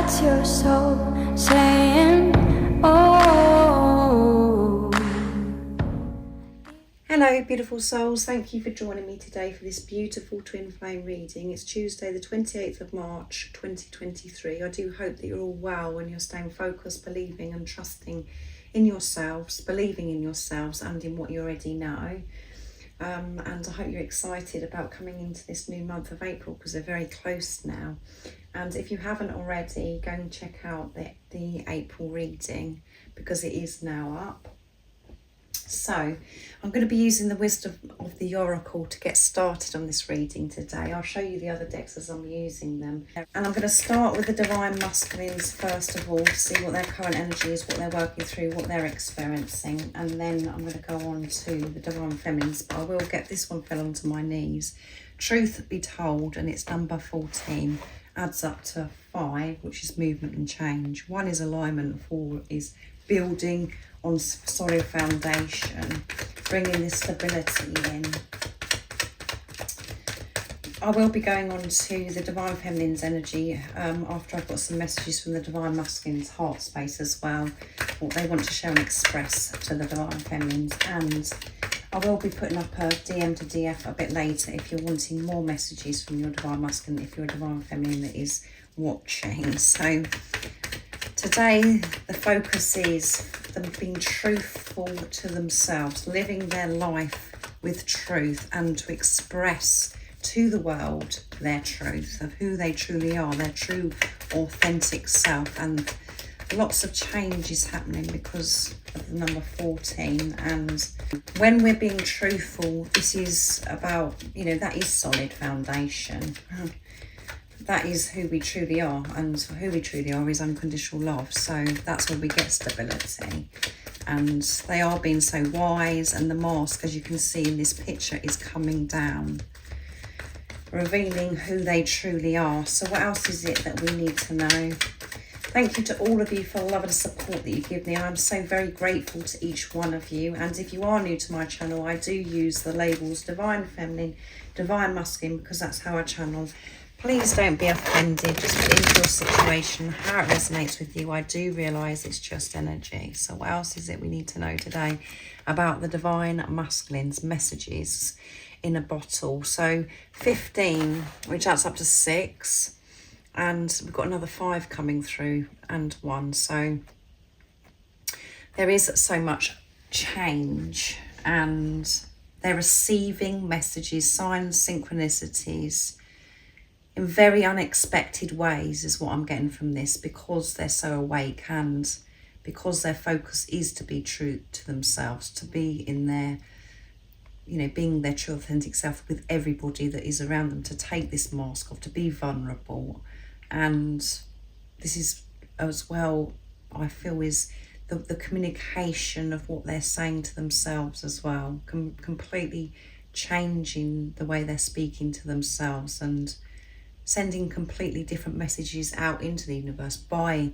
That's your soul saying, oh. Hello beautiful souls, thank you for joining me today for this beautiful twin flame reading. It's Tuesday the 28th of March 2023. I do hope that you're all well and you're staying focused, believing and trusting in yourselves, believing in yourselves and in what you already know. And I hope you're excited about coming into this new month of April because they're very close now. And if you haven't already, go and check out the April reading because it is now up. So I'm going to be using the wisdom of the oracle to get started on this reading today. I'll show you the other decks as I'm using them. And I'm going to start with the divine masculines first of all to see what their current energy is, what they're working through, what they're experiencing. And then I'm going to go on to the divine feminines, but I will get this one fell onto my knees. Truth be told, and it's number 14, adds up to 5, which is movement and change. 1 is alignment, 4 is building on solid foundation, bringing this stability in. I will be going on to the divine feminine's energy after I've got some messages from the divine masculine's heart space as well, what they want to share and express to the divine feminines. And I will be putting up a DM to DF a bit later if you're wanting more messages from your divine masculine, if you're a divine feminine that is watching. So today the focus is them being truthful to themselves, living their life with truth and to express to the world their truth of who they truly are, their true authentic self. And lots of change is happening because of the number 14. And when we're being truthful, this is about, you know, that is solid foundation. That is who we truly are, and who we truly are is unconditional love. So that's where we get stability. And they are being so wise, and the mask, as you can see in this picture, is coming down, revealing who they truly are. So what else is it that we need to know? Thank you to all of you for the love and support that you give me. I'm so very grateful to each one of you. And if you are new to my channel, I do use the labels Divine Feminine, Divine Masculine, because that's how I channel. Please don't be offended. Just put into your situation how it resonates with you. I do realise it's just energy. So what else is it we need to know today about the divine masculines messages in a bottle? So 15, which adds up to 6. And we've got another 5 coming through and 1. So there is so much change and they're receiving messages, signs, synchronicities in very unexpected ways is what I'm getting from this, because they're so awake and because their focus is to be true to themselves, to be in their, you know, being their true authentic self with everybody that is around them, to take this mask off, to be vulnerable. And this is as well, I feel, is the communication of what they're saying to themselves as well, completely changing the way they're speaking to themselves and sending completely different messages out into the universe by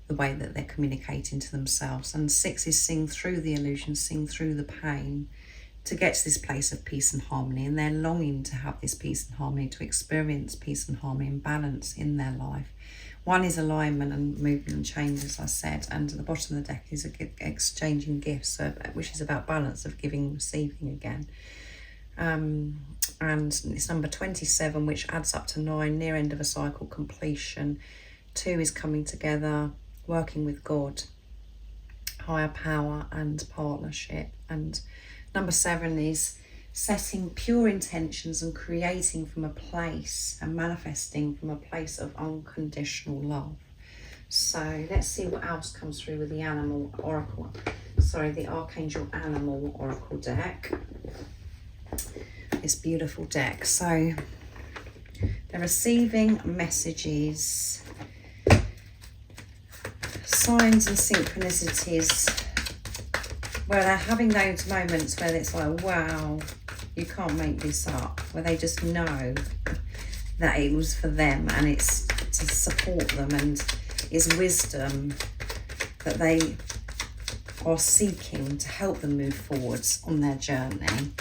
the way that they're communicating to themselves. And 6 is seeing through the illusion, seeing through the pain to get to this place of peace and harmony. And they're longing to have this peace and harmony, to experience peace and harmony and balance in their life. 1 is alignment and movement and change, as I said. And at the bottom of the deck is exchanging gifts, which is about balance of giving and receiving again. And it's number 27, which adds up to 9, near end of a cycle, completion. 2 is coming together, working with God, higher power and partnership. And number 7 is setting pure intentions and creating from a place and manifesting from a place of unconditional love. So let's see what else comes through with the animal oracle, the archangel animal oracle deck. This beautiful deck. So they're receiving messages, signs and synchronicities, where they're having those moments where it's like, wow, you can't make this up, where they just know that it was for them and it's to support them, and is wisdom that they are seeking to help them move forwards on their journey.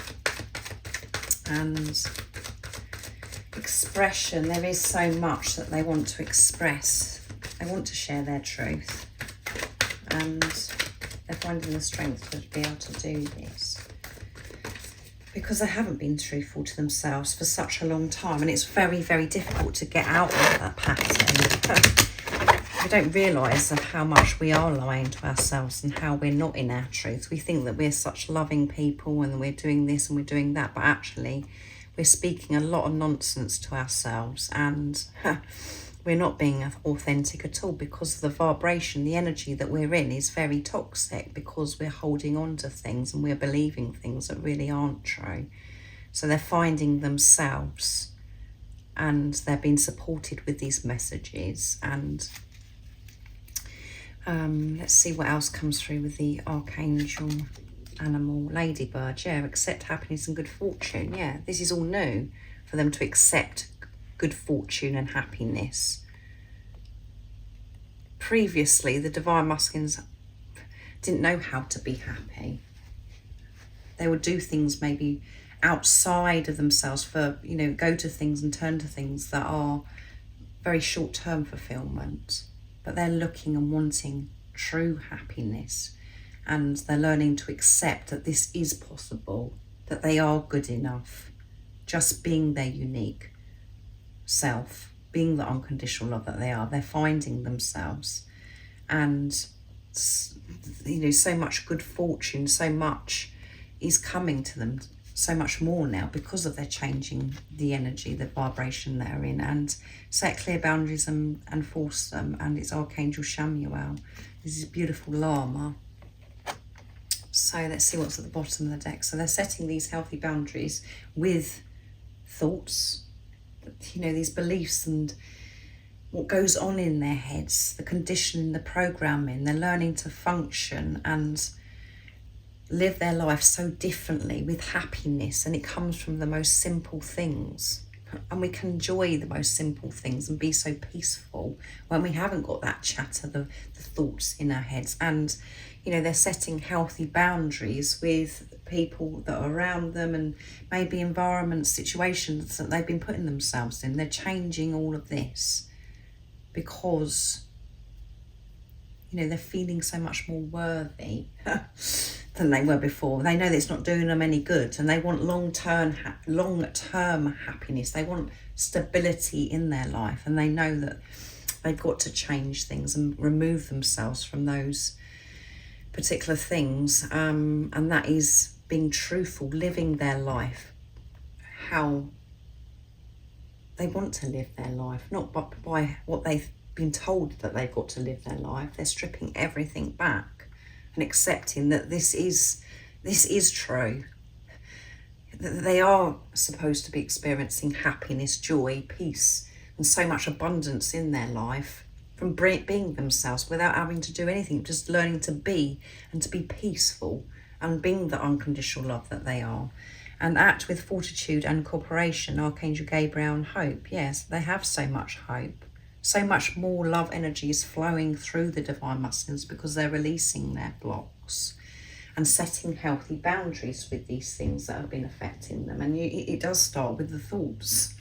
And expression, there is so much that they want to express They want to share their truth, and they're finding the strength to be able to do this because they haven't been truthful to themselves for such a long time, and it's very, very difficult to get out of that pattern. We don't realise of how much we are lying to ourselves and how we're not in our truth. We think that we're such loving people and we're doing this and we're doing that, but actually we're speaking a lot of nonsense to ourselves, and we're not being authentic at all because the vibration, the energy that we're in is very toxic because we're holding on to things and we're believing things that really aren't true. So they're finding themselves and they're being supported with these messages. And let's see what else comes through with the Archangel Animal Ladybird. Yeah, accept happiness and good fortune. Yeah, this is all new for them to accept good fortune and happiness. Previously, the Divine Masculines didn't know how to be happy. They would do things maybe outside of themselves for, you know, go to things and turn to things that are very short-term fulfillment. But they're looking and wanting true happiness, and they're learning to accept that this is possible, that they are good enough, just being their unique self, being the unconditional love that they are. They're finding themselves, and you know, so much good fortune, so much is coming to them, so much more now because of their changing the energy, the vibration they're in, and set clear boundaries and force them. And it's Archangel Chamuel. This is a beautiful llama. So let's see what's at the bottom of the deck. So they're setting these healthy boundaries with thoughts, you know, these beliefs and what goes on in their heads, the conditioning, the programming. They're learning to function and live their life so differently with happiness, and it comes from the most simple things. And we can enjoy the most simple things and be so peaceful when we haven't got that chatter, the thoughts in our heads. And you know, they're setting healthy boundaries with people that are around them and maybe environments, situations that they've been putting themselves in. They're changing all of this because, you know, they're feeling so much more worthy than they were before. They know that it's not doing them any good, and they want long-term happiness. They want stability in their life, and they know that they've got to change things and remove themselves from those particular things, and that is being truthful, living their life how they want to live their life, not by what they've been told that they've got to live their life. They're stripping everything back and accepting that this is true, that they are supposed to be experiencing happiness, joy, peace, and so much abundance in their life from being themselves without having to do anything, just learning to be and to be peaceful and being the unconditional love that they are. And act with fortitude and cooperation, Archangel Gabriel, and hope. Yes, they have so much hope. So much more love energy is flowing through the Divine Masculines because they're releasing their blocks and setting healthy boundaries with these things that have been affecting them. And it does start with the thoughts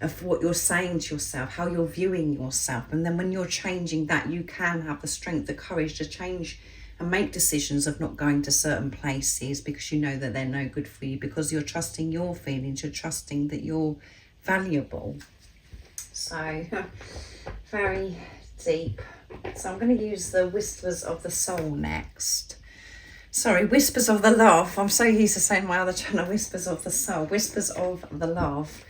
of what you're saying to yourself, how you're viewing yourself. And then when you're changing that, you can have the strength, the courage to change and make decisions of not going to certain places because you know that they're no good for you, because you're trusting your feelings, you're trusting that you're valuable. So very deep. So I'm going to use the Whispers of the Soul next. Sorry, Whispers of the Love. I'm so used to saying my other channel, Whispers of the Soul. Whispers of the Love.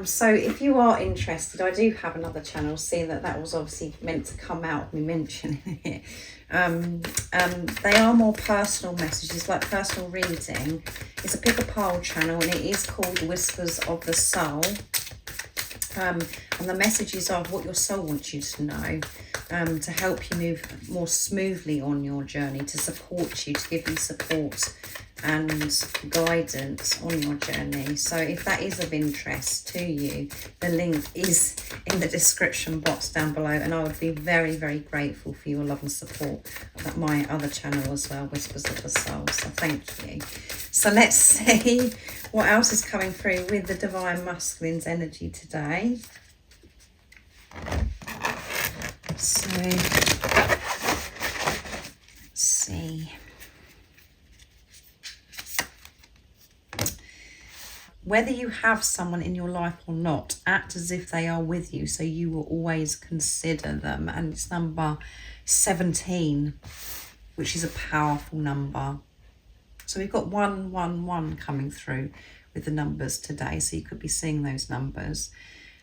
So if you are interested, I do have another channel, seeing that was obviously meant to come out, me mentioning it. They are more personal messages, like personal reading. It's a pick a pile channel, and it is called Whispers of the Soul. And the messages are what your soul wants you to know, to help you move more smoothly on your journey, to support you, to give you support and guidance on your journey. So if that is of interest to you, the link is in the description box down below, and I would be very, very grateful for your love and support at my other channel as well, Whispers of the Soul. So thank you. So let's see what else is coming through with the Divine Masculine's energy today. So, let's see. Whether you have someone in your life or not, act as if they are with you, so you will always consider them. And it's number 17, which is a powerful number. So we've got 111 coming through with the numbers today, so you could be seeing those numbers.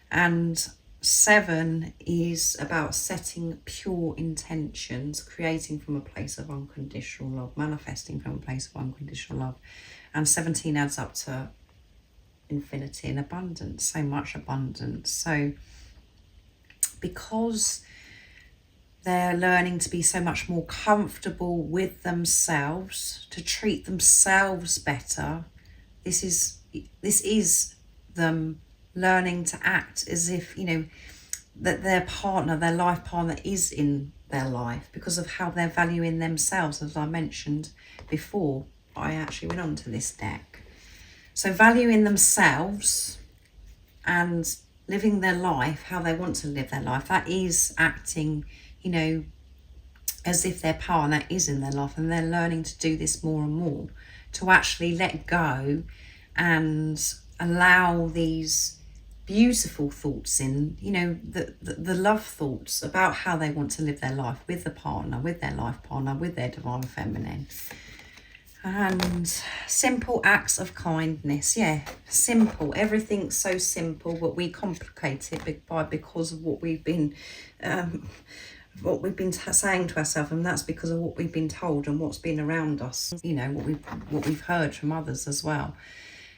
And 7 is about setting pure intentions, creating from a place of unconditional love, manifesting from a place of unconditional love. And 17 adds up to infinity and abundance, so much abundance. So because they're learning to be so much more comfortable with themselves, to treat themselves better, this is them learning to act as if, you know, that their partner, their life partner, is in their life because of how they're valuing themselves, as I mentioned before I actually went on to this deck. So valuing themselves and living their life how they want to live their life, that is acting, you know, as if their partner is in their life, and they're learning to do this more and more, to actually let go and allow these beautiful thoughts in, you know, the love thoughts about how they want to live their life with the partner, with their life partner, with their divine feminine. And simple acts of kindness. Yeah, simple. Everything's so simple, but we complicate it because of what we've been saying to ourselves, and that's because of what we've been told and what's been around us, you know, what we've heard from others as well.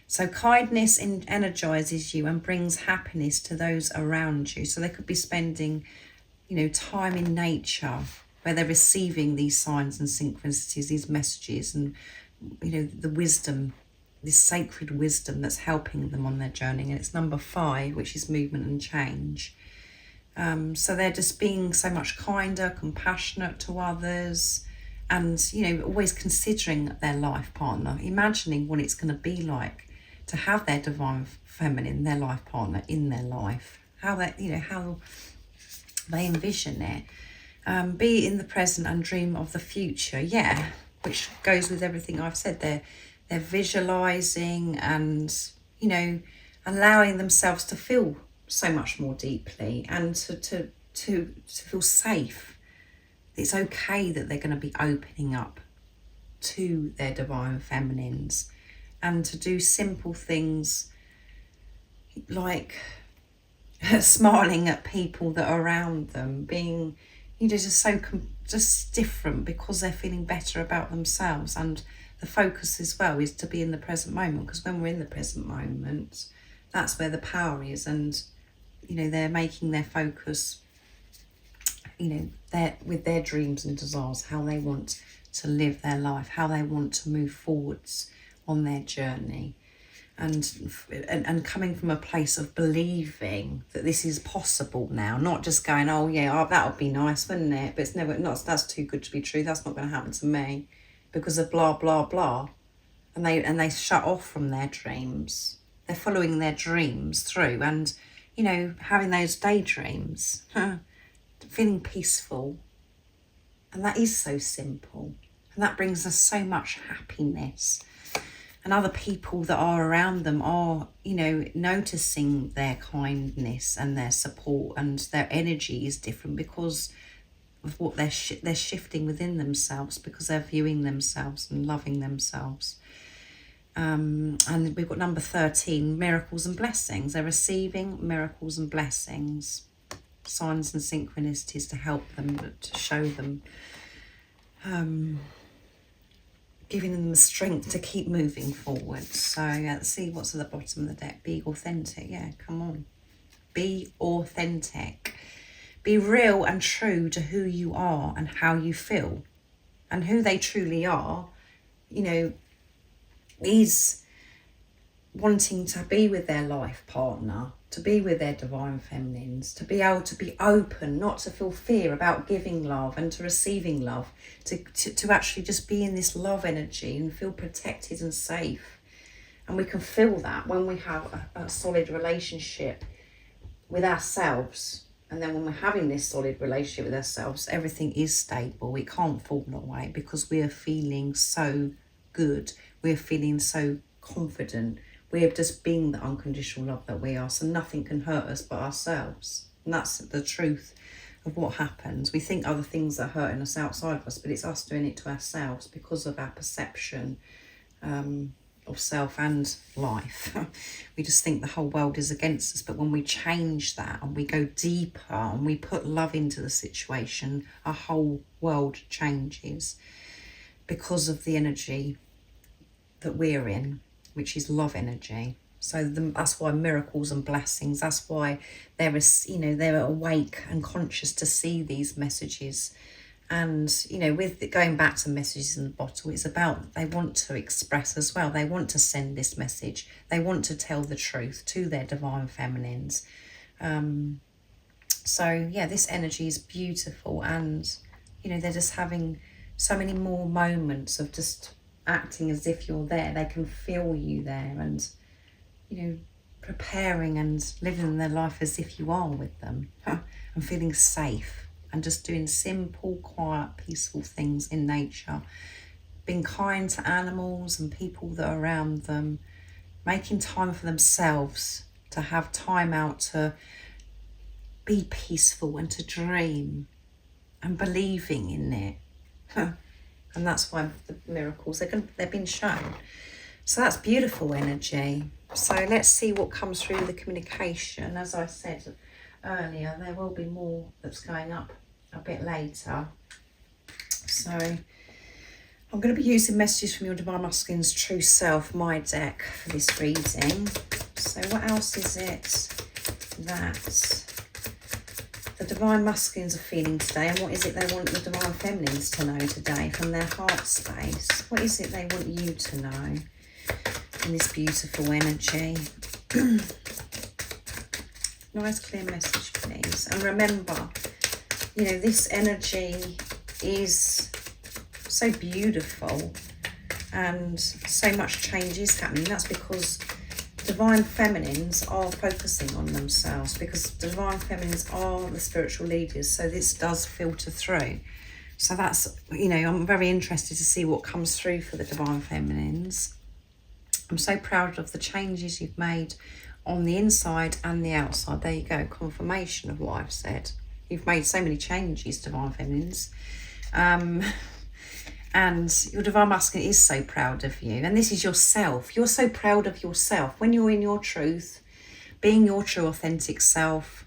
So kindness energizes you and brings happiness to those around you. So they could be spending, you know, time in nature where they're receiving these signs and synchronicities, these messages, and, you know, the wisdom, this sacred wisdom that's helping them on their journey. And it's number 5, which is movement and change. So they're just being so much kinder, compassionate to others, and, you know, always considering their life partner, imagining what it's going to be like to have their divine feminine, their life partner in their life, how that, you know, how they envision it. Be in the present and dream of the future. Yeah, which goes with everything I've said. They're visualizing and, you know, allowing themselves to feel so much more deeply and to feel safe. It's okay that they're going to be opening up to their divine feminines, and to do simple things like smiling at people that are around them, being, you know, just different because they're feeling better about themselves. And the focus as well is to be in the present moment, because when we're in the present moment, that's where the power is. And, you know, they're making their focus, you know, with their dreams and desires, how they want to live their life, how they want to move forwards on their journey. And coming from a place of believing that this is possible now, not just going, oh yeah, that would be nice, wouldn't it? But it's never, that's too good to be true. That's not going to happen to me because of blah blah blah, and they shut off from their dreams. They're following their dreams through, and, you know, having those daydreams, feeling peaceful, and that is so simple, and that brings us so much happiness. And other people that are around them are, you know, noticing their kindness and their support, and their energy is different because of what they're shifting within themselves, because they're viewing themselves and loving themselves. And we've got number 13, miracles and blessings. They're receiving miracles and blessings, signs and synchronicities to help them, to show them, giving them the strength to keep moving forward. So let's see what's at the bottom of the deck. Be authentic. Yeah, come on. Be authentic. Be real and true to who you are and how you feel. And who they truly are, you know, is wanting to be with their life partner, to be with their divine feminines, to be able to be open, not to feel fear about giving love and to receiving love, to actually just be in this love energy and feel protected and safe. And we can feel that when we have a solid relationship with ourselves And then when we're having this solid relationship with ourselves, everything is stable. It can't fall away because we are feeling so good. We're feeling so confident. We're just being the unconditional love that we are. So nothing can hurt us but ourselves. And that's the truth of what happens. We think other things are hurting us outside of us, but it's us doing it to ourselves because of our perception of self and life. We just think the whole world is against us, but when we change that and we go deeper and we put love into the situation, our whole world changes because of the energy that we're in, which is love energy. So that's why miracles and blessings, that's why they're awake and conscious to see these messages. And, with going back to messages in the bottle, it's about they want to express as well. They want to send this message. They want to tell the truth to their divine feminines. So, yeah, this energy is beautiful. And, they're just having so many more moments of just acting as if you're there. They can feel you there and, preparing and living their life as if you are with them and feeling safe. And just doing simple, quiet, peaceful things in nature. Being kind to animals and people that are around them. Making time for themselves. To have time out to be peaceful and to dream. And believing in it. And that's why the miracles, they've been shown. So that's beautiful energy. So let's see what comes through the communication. As I said earlier, there will be more that's going up a bit later. So I'm going to be using messages from your Divine Masculine's True Self, my deck, for this reading. So what else is it that the Divine Masculines are feeling today, and what is it they want the Divine Feminines to know today from their heart space? What is it they want you to know in this beautiful energy? Nice clear message, please. And remember, this energy is so beautiful and so much change is happening. That's because divine feminines are focusing on themselves, because divine feminines are the spiritual leaders. So this does filter through. So that's, I'm very interested to see what comes through for the divine feminines. I'm so proud of the changes you've made on the inside and the outside. There you go, confirmation of what I've said. You've made so many changes, divine feminines. And your divine masculine is so proud of you. And this is yourself. You're so proud of yourself. When you're in your truth, being your true authentic self,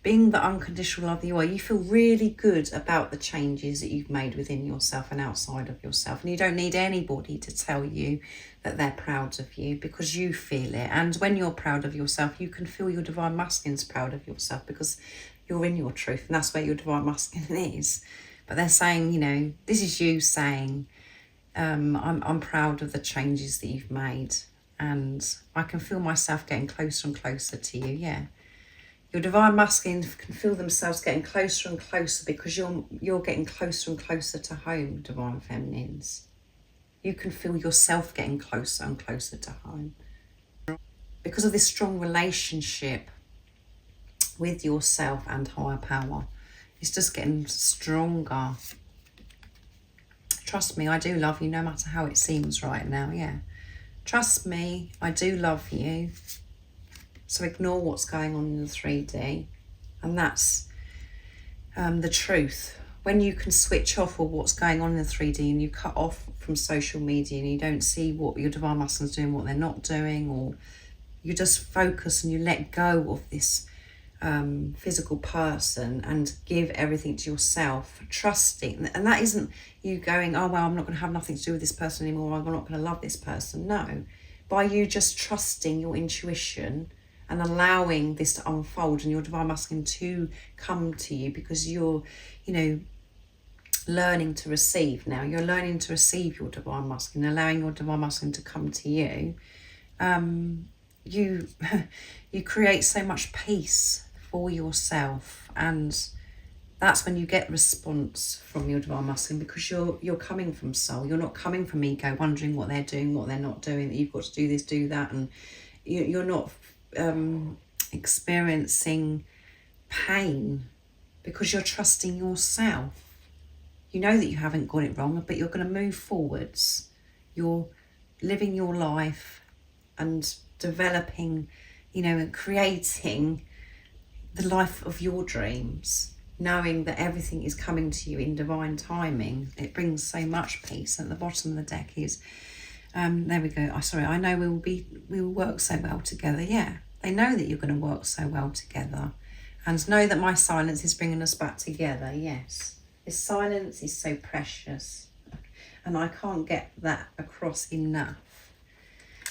being the unconditional love that you are, you feel really good about the changes that you've made within yourself and outside of yourself. And you don't need anybody to tell you that they're proud of you, because you feel it. And when you're proud of yourself, you can feel your divine masculine's proud of yourself, because you're in your truth, and that's where your divine masculine is. But they're saying, this is you saying, I'm proud of the changes that you've made, and I can feel myself getting closer and closer to you. Yeah, your divine masculine can feel themselves getting closer and closer, because you're getting closer and closer to home, divine feminines. You can feel yourself getting closer and closer to home because of this strong relationship with yourself and higher power. It's just getting stronger. Trust me, I do love you no matter how it seems right now. Yeah, trust me, I do love you. So ignore what's going on in the 3D, and that's the truth. When you can switch off of what's going on in the 3D and you cut off from social media and you don't see what your divine masculine's doing, what they're not doing, or you just focus and you let go of this physical person and give everything to yourself, trusting. And that isn't you going, oh well, I'm not going to have nothing to do with this person anymore, I'm not going to love this person. No, by you just trusting your intuition and allowing this to unfold and your divine masculine to come to you, because you're learning to receive now. You're learning to receive your divine masculine, allowing your divine masculine to come to you. You create so much peace for yourself, and that's when you get response from your divine masculine, because you're coming from soul. You're not coming from ego, wondering what they're doing, what they're not doing, that you've got to do this, do that, and you're not experiencing pain because you're trusting yourself. You know that you haven't got it wrong, but you're going to move forwards. You're living your life and developing, and creating the life of your dreams, knowing that everything is coming to you in divine timing. It brings so much peace. At the bottom of the deck is, there we go. I know we will work so well together. Yeah, they know that you're going to work so well together, and know that my silence is bringing us back together. Yes. This silence is so precious, and I can't get that across enough.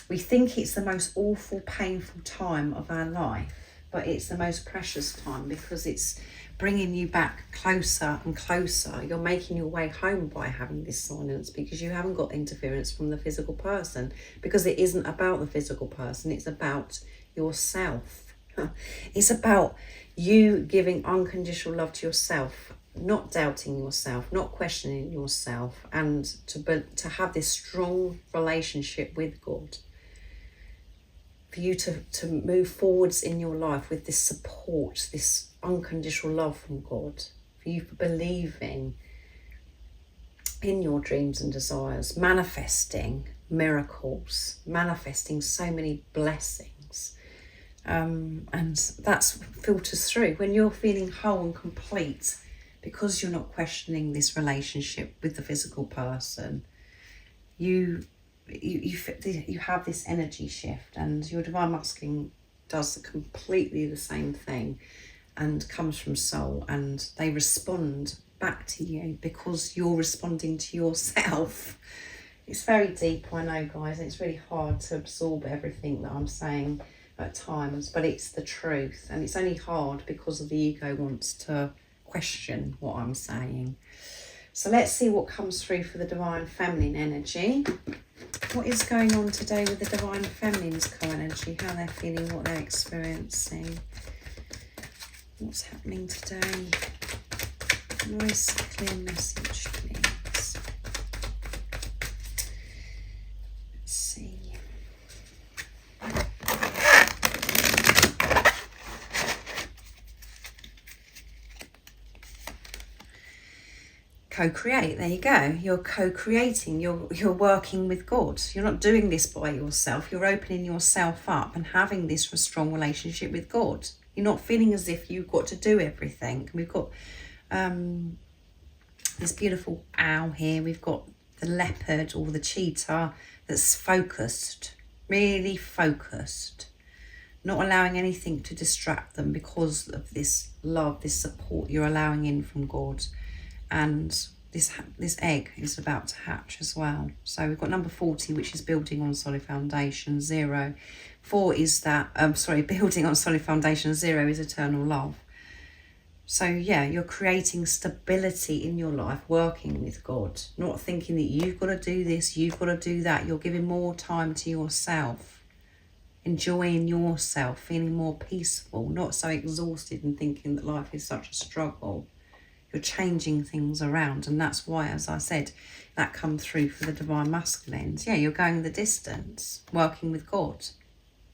We think it's the most awful, painful time of our life, but it's the most precious time because it's bringing you back closer and closer. You're making your way home by having this silence because you haven't got interference from the physical person, because it isn't about the physical person, it's about yourself. It's about you giving unconditional love to yourself, not doubting yourself, not questioning yourself, and to have this strong relationship with God. For you to move forwards in your life with this support, this unconditional love from God. For you believing in your dreams and desires, manifesting miracles, manifesting so many blessings. And that's filters through when you're feeling whole and complete, because you're not questioning this relationship with the physical person. You have this energy shift, and your divine masculine does completely the same thing and comes from soul, and they respond back to you because you're responding to yourself. It's very deep, I know, guys. It's really hard to absorb everything that I'm saying at times, but it's the truth, and it's only hard because of the ego wants to question what I'm saying. So let's see what comes through for the divine feminine energy. What is going on today with the divine feminine's co-energy? How they're feeling, what they're experiencing. What's happening today? Nice clear message, please. Let's see. Co-create, there you go. You're co-creating, you're working with God. You're not doing this by yourself. You're opening yourself up and having this strong relationship with God. You're not feeling as if you've got to do everything. We've got this beautiful owl here. We've got the leopard or the cheetah that's focused, really focused, not allowing anything to distract them because of this love, this support you're allowing in from God. And this egg is about to hatch as well. So we've got number 40, which is building on solid foundation. 0. 4 is that, building on solid foundation. 0 is eternal love. So yeah, you're creating stability in your life, working with God, not thinking that you've got to do this, you've got to do that. You're giving more time to yourself, enjoying yourself, feeling more peaceful, not so exhausted and thinking that life is such a struggle. You're changing things around, and that's why, as I said, that comes through for the divine masculines. Yeah, you're going the distance, working with God.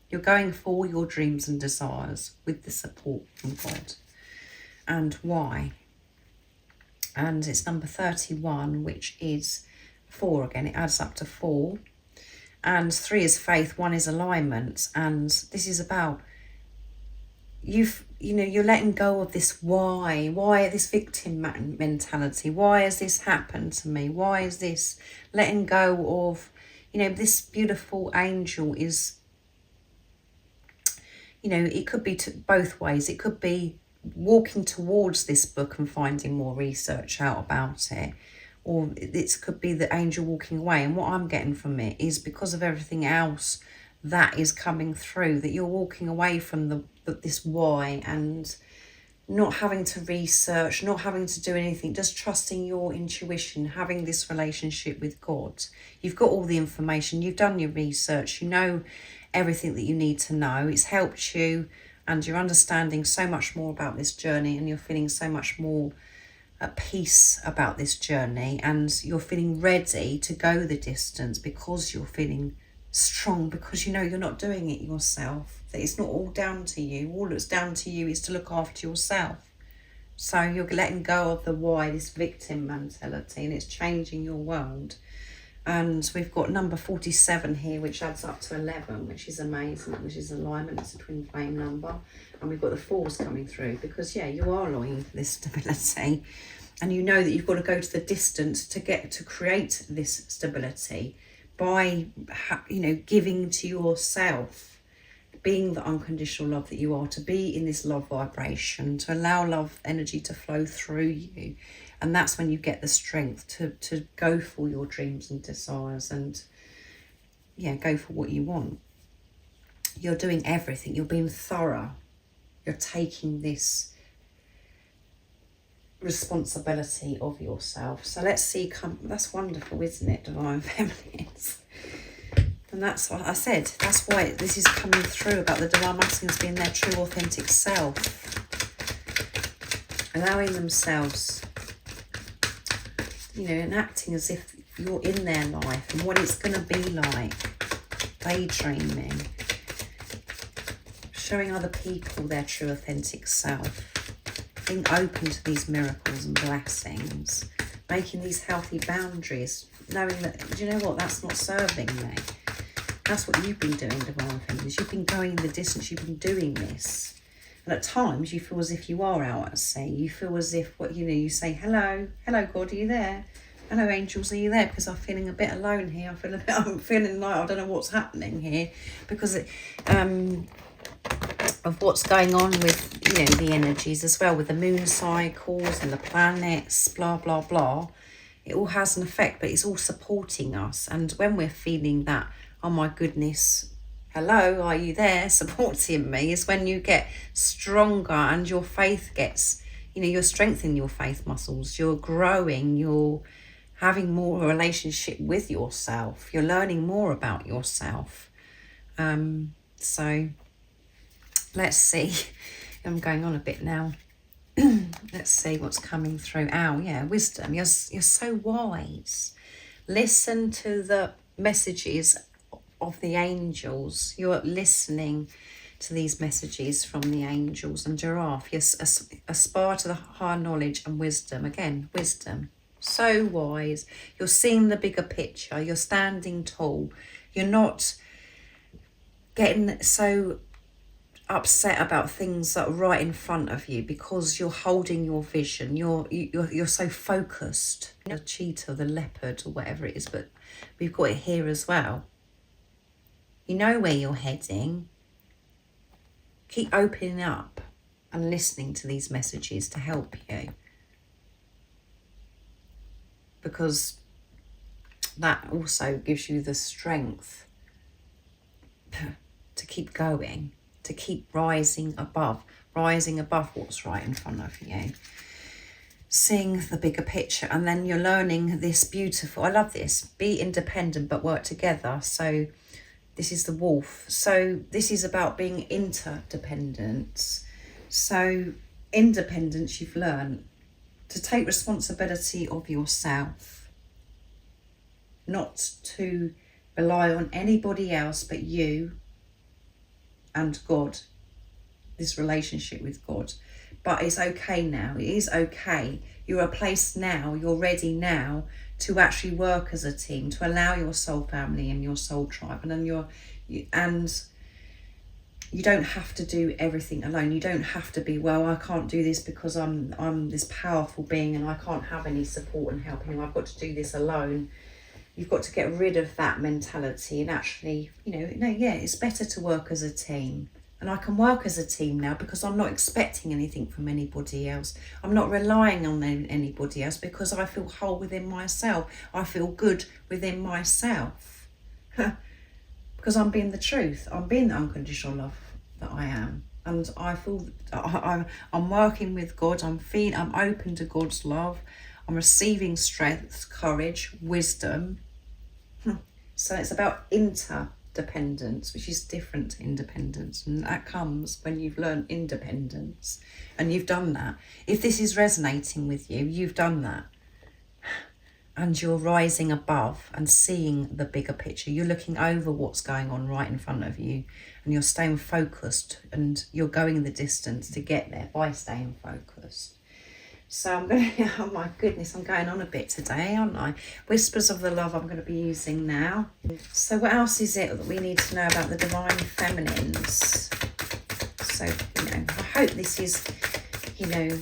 You're going for your dreams and desires with the support from God. And why? And it's number 31, which is 4 again. It adds up to 4. And 3 is faith, 1 is alignment. And this is about you're letting go of this why this victim mentality. Why has this happened to me? Why is this? Letting go of, this beautiful angel is, it could be both ways. It could be walking towards this book and finding more research out about it, or it could be the angel walking away. And what I'm getting from it is, because of everything else that is coming through, that you're walking away from this why, and not having to research, not having to do anything, just trusting your intuition, having this relationship with God. You've got all the information, you've done your research, you know everything that you need to know. It's helped you, and you're understanding so much more about this journey, and you're feeling so much more at peace about this journey, and you're feeling ready to go the distance because you're feeling strong, because you know you're not doing it yourself, that it's not all down to you. All that's down to you is to look after yourself. So you're letting go of the why, this victim mentality, and it's changing your world. And we've got number 47 here, which adds up to 11, which is amazing, which is alignment. It's a twin flame number. And we've got the 4s coming through, because yeah, you are longing for this stability, and you know that you've got to go to the distance to get to create this stability by, you know, giving to yourself, being the unconditional love that you are, to be in this love vibration, to allow love energy to flow through you. And that's when you get the strength to go for your dreams and desires, and yeah, go for what you want. You're doing everything. You're being thorough. You're taking this responsibility of yourself. So let's see, that's wonderful, isn't it, Divine Feminines? And that's what I said. That's why this is coming through about the Divine Masculines being their true authentic self. Allowing themselves, you know, and acting as if you're in their life and what it's going to be like. Daydreaming. Showing other people their true authentic self. Being open to these miracles and blessings. Making these healthy boundaries. Knowing that, do you know what, that's not serving me. That's what you've been doing, Divine Feminines. You've been going the distance. You've been doing this. And at times you feel as if you are out at sea. You feel as if, what, you know, you say, hello, God, are you there? Hello, angels, are you there? Because I'm feeling a bit alone here. I'm feeling like I don't know what's happening here, because of what's going on with, you know, the energies as well, with the moon cycles and the planets, blah, blah, blah. It all has an effect, but it's all supporting us. And when we're feeling that, oh my goodness, hello, are you there, supporting me, is when you get stronger and your faith gets, you know, you're strengthening your faith muscles, you're growing, you're having more relationship with yourself, you're learning more about yourself. So let's see, I'm going on a bit now. Let's see what's coming through. Oh yeah, wisdom. You're so wise. Listen to the messages of the angels. You're listening to these messages from the angels. And Giraffe, you aspire to the higher knowledge and wisdom. Again, wisdom. So wise. You're seeing the bigger picture. You're standing tall. You're not getting so upset about things that are right in front of you, because you're holding your vision. You're so focused. The cheetah, the leopard, or whatever it is, but we've got it here as well. You know where you're heading. Keep opening up and listening to these messages to help you, because that also gives you the strength to keep going, to keep rising above what's right in front of you. Seeing the bigger picture, and then you're learning this beautiful, I love this, be independent but work together. So this is the wolf. So this is about being interdependent. So independence, you've learned to take responsibility of yourself, not to rely on anybody else but you and God, this relationship with God. But it's okay now. It is okay. You're a place now. You're ready now to actually work as a team, to allow your soul family and your soul tribe, and then you don't have to do everything alone. You don't have to be, well, I can't do this because I'm this powerful being and I can't have any support and help. You know, I've got to do this alone. You've got to get rid of that mentality and actually, you know, no, yeah, it's better to work as a team. And I can work as a team now because I'm not expecting anything from anybody else. I'm not relying on anybody else, because I feel whole within myself. I feel good within myself. Because I'm being the truth. I'm being the unconditional love that I am. And I feel I'm working with God. I'm open to God's love. I'm receiving strength, courage, wisdom. So it's about interdependence, which is different to independence. And that comes when you've learned independence. And you've done that. If this is resonating with you, you've done that. and you're rising above and seeing the bigger picture. You're looking over what's going on right in front of you, and you're staying focused, and you're going the distance to get there by staying focused. So I'm going to, oh my goodness, I'm going on a bit today, aren't I? Whispers of the love I'm going to be using now. So what else is it that we need to know about the divine feminines? So, you know, I hope this is, you know,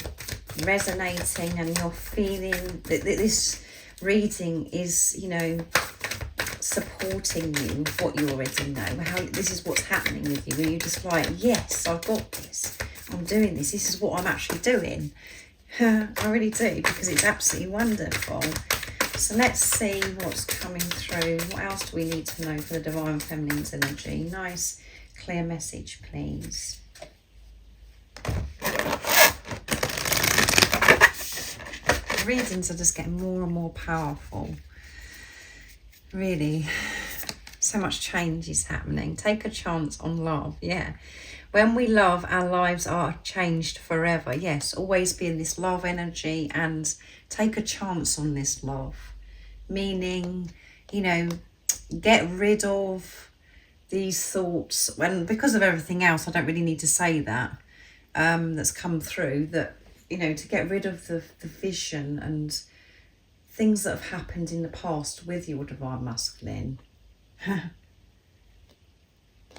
resonating, and you're feeling that this reading is, you know, supporting you with what you already know, how this is what's happening with you, where you're just like, yes, I've got this, I'm doing this is what I'm actually doing. I really do, because it's absolutely wonderful. So let's see what's coming through. What else do we need to know for the divine feminine's energy? Nice clear message, please. The readings are just getting more and more powerful. Really, so much change is happening. Take a chance on love. Yeah, when we love, our lives are changed forever. Yes, always be in this love energy and take a chance on this love. Meaning, you know, get rid of these thoughts. When, because of everything else, I don't really need to say that, that's come through, that, you know, to get rid of the vision and things that have happened in the past with your divine masculine.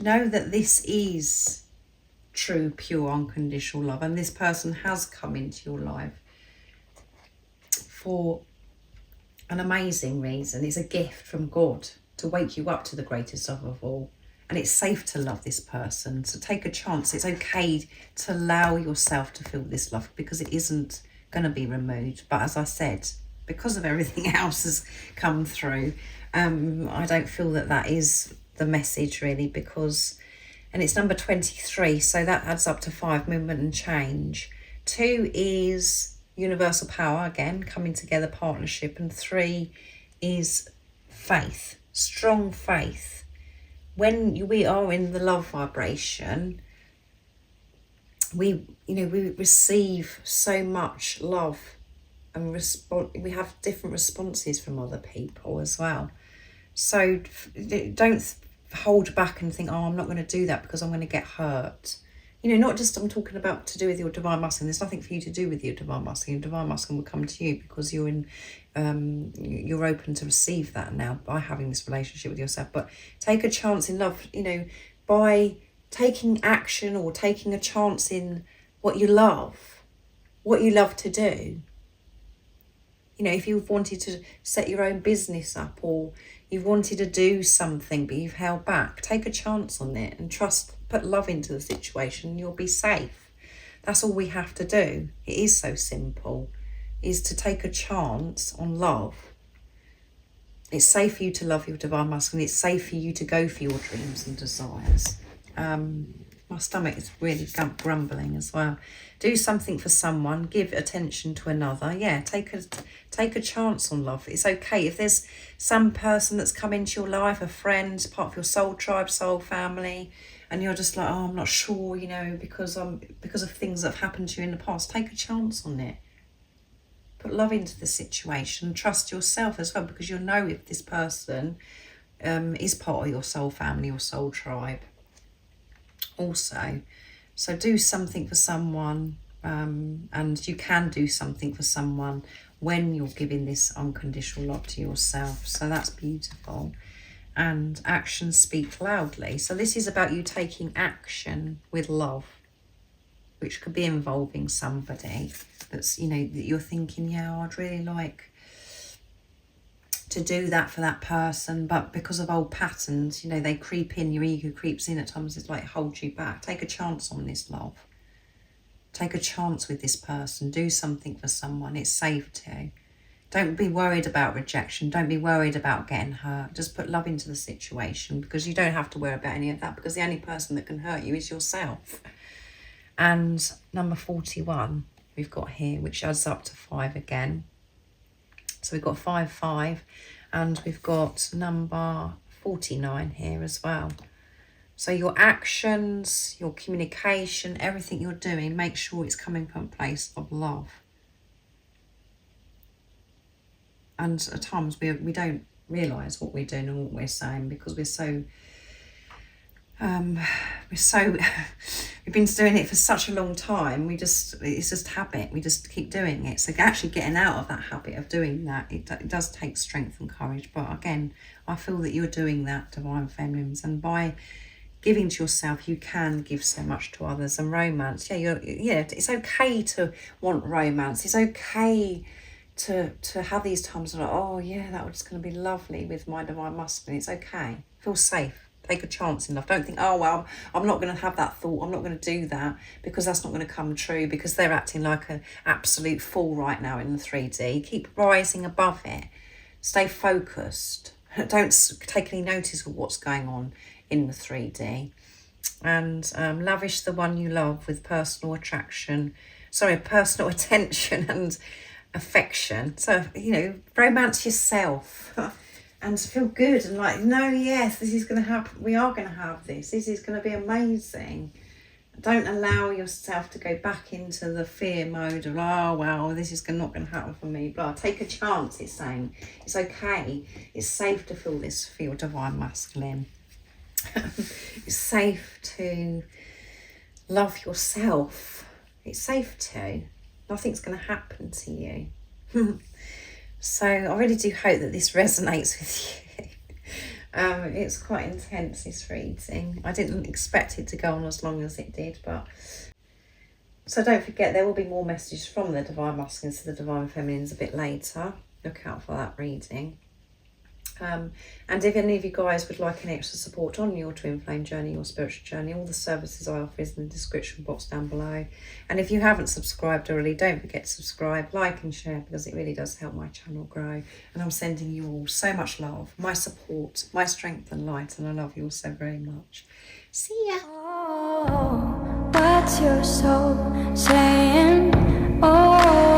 Know that this is true, pure, unconditional love, and this person has come into your life for an amazing reason. It's a gift from God to wake you up to the greatest love of all, and it's safe to love this person. So take a chance. It's okay to allow yourself to feel this love, because it isn't going to be removed. But as I said, because of everything else has come through, I don't feel that that is the message really, because, and it's number 23, so that adds up to 5, movement and change. 2 is universal power, again, coming together, partnership, and 3 is faith, strong faith. When we are in the love vibration, we receive so much love, and we have different responses from other people as well. So don't hold back and think, oh, I'm not going to do that because I'm going to get hurt. You know, not just, I'm talking about to do with your divine masculine. There's nothing for you to do with your divine masculine. Your divine masculine will come to you because you're in, you're open to receive that now by having this relationship with yourself. But take a chance in love, you know, by taking action or taking a chance in what you love to do. You know, if you've wanted to set your own business up, or you've wanted to do something but you've held back, take a chance on it and trust, put love into the situation, and you'll be safe. That's all we have to do. It is so simple, is to take a chance on love. It's safe for you to love your divine masculine. It's safe for you to go for your dreams and desires. My stomach is really grumbling as well. Do something for someone. Give attention to another. Yeah, take a chance on love. It's okay if there's some person that's come into your life, a friend, part of your soul tribe, soul family, and you're just like, oh, I'm not sure, you know, because of things that have happened to you in the past. Take a chance on it. Put love into the situation. Trust yourself as well, because you'll know if this person is part of your soul family or soul tribe also. So do something for someone, and you can do something for someone when you're giving this unconditional love to yourself. So that's beautiful. And actions speak loudly. So this is about you taking action with love, which could be involving somebody that's, you know, that you're thinking, yeah, I'd really like to do that for that person, but because of old patterns, you know, they creep in, your ego creeps in at times, it's like holds you back. Take a chance on this love. Take a chance with this person. Do something for someone. It's safe to. Don't be worried about rejection. Don't be worried about getting hurt. Just put love into the situation, because you don't have to worry about any of that, because the only person that can hurt you is yourself. And number 41 we've got here, which adds up to 5 again. So we've got 5, 5, and we've got number 49 here as well. So your actions, your communication, everything you're doing, make sure it's coming from a place of love. And at times we don't realise what we're doing and what we're saying, because we're so we've been doing it for such a long time. It's just habit. We just keep doing it. So actually getting out of that habit of doing that, it does take strength and courage. But again, I feel that you're doing that, Divine Feminines, and by giving to yourself, you can give so much to others. And romance, it's okay to want romance. It's okay to have these times of like, oh yeah, that was going to be lovely with my Divine Masculine. It's okay. Feel safe. Take a chance in love. Don't think, oh well, I'm not going to have that thought. I'm not going to do that, because that's not going to come true, because they're acting like an absolute fool right now in the 3D. Keep rising above it. Stay focused. Don't take any notice of what's going on in the 3D. And lavish the one you love with personal attention and affection. So, romance yourself. And feel good and like, no, yes, this is going to happen. We are going to have this. This is going to be amazing. Don't allow yourself to go back into the fear mode of, oh, well, this is not going to happen for me. Blah. Take a chance, it's saying. It's okay. It's safe to feel this for your Divine Masculine. It's safe to love yourself. It's safe to. Nothing's going to happen to you. So I really do hope that this resonates with you. It's quite intense, this reading. I didn't expect it to go on as long as it did, but so don't forget, there will be more messages from the Divine Masculines to the Divine Feminines a bit later. Look out for that reading. And if any of you guys would like any extra support on your twin flame journey, your spiritual journey, all the services I offer is in the description box down below. And if you haven't subscribed already, don't forget to subscribe, like and share, because it really does help my channel grow. And I'm sending you all so much love, my support, my strength and light, and I love you all so very much. See ya. Oh, what's your soul saying? Oh.